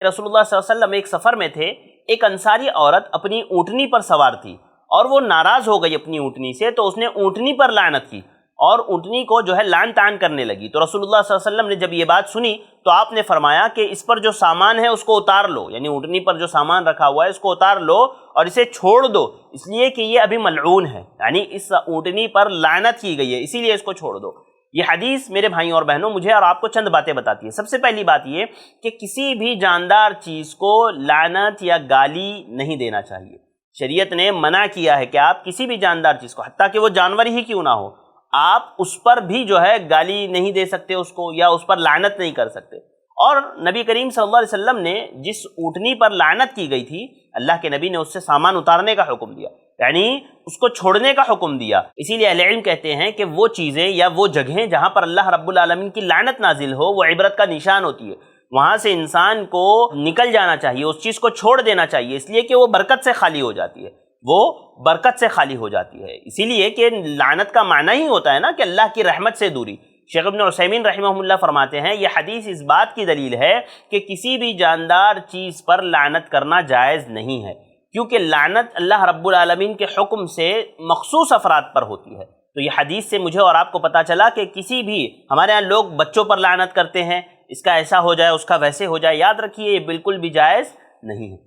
रसूलुल्लाह सल्लल्लाहु अलैहि वसल्लम एक सफ़र में थे, एक अंसारी औरत अपनी ऊँटनी पर सवार थी और वो नाराज़ हो गई अपनी ऊँटनी से, तो उसने ऊँटनी पर लानत की और ऊँटनी को जो है लान तान करने लगी। तो रसूलुल्लाह सल्लल्लाहु अलैहि वसल्लम ने जब ये बात सुनी तो आपने फरमाया कि इस पर जो सामान है उसको उतार लो, यानी ऊँटनी पर जो सामान रखा हुआ है इसको उतार लो और इसे छोड़ दो, इसलिए कि ये अभी मलऊन है, यानी इस ऊँटनी पर लानत की गई है, इसीलिए इसको छोड़ दो। ये हदीस मेरे भाइयों और बहनों मुझे और आपको चंद बातें बताती है। सबसे पहली बात ये कि किसी भी जानदार चीज़ को लानत या गाली नहीं देना चाहिए। शरीयत ने मना किया है कि आप किसी भी जानदार चीज़ को, हत्ता कि वो जानवर ही क्यों ना हो, आप उस पर भी जो है गाली नहीं दे सकते उसको, या उस पर लानत नहीं कर सकते। और नबी करीम सल्लल्लाहु अलैहि वसल्लम ने जिस ऊँटनी पर लानत की गई थी, अल्लाह के नबी ने उससे सामान उतारने का हुक्म दिया, यानी उसको छोड़ने का हुक्म दिया। इसीलिए अहले इल्म कहते हैं कि वो चीज़ें या वो जगहें जहाँ पर अल्लाह रब्बुल आलमीन की लानत नाजिल हो, वो इबरत का निशान होती है। वहाँ से इंसान को निकल जाना चाहिए, उस चीज़ को छोड़ देना चाहिए, इसलिए कि वो बरकत से खाली हो जाती है, वो बरकत से खाली हो जाती है। इसीलिए कि लानत का माना ही होता है ना कि अल्लाह की रहमत से दूरी। शेख इब्न उसैमीन रहमहुल्लाह फरमाते हैं, ये हदीस इस बात की दलील है कि किसी भी जानदार चीज़ पर लानत करना जायज़ नहीं है, क्योंकि लानत अल्लाह रब्बुल आलमीन के हुक्म से मखसूस अफराद पर होती है। तो ये हदीस से मुझे और आपको पता चला कि किसी भी, हमारे यहाँ लोग बच्चों पर लानत करते हैं, इसका ऐसा हो जाए उसका वैसे हो जाए, याद रखिए ये बिल्कुल भी जायज़ नहीं है।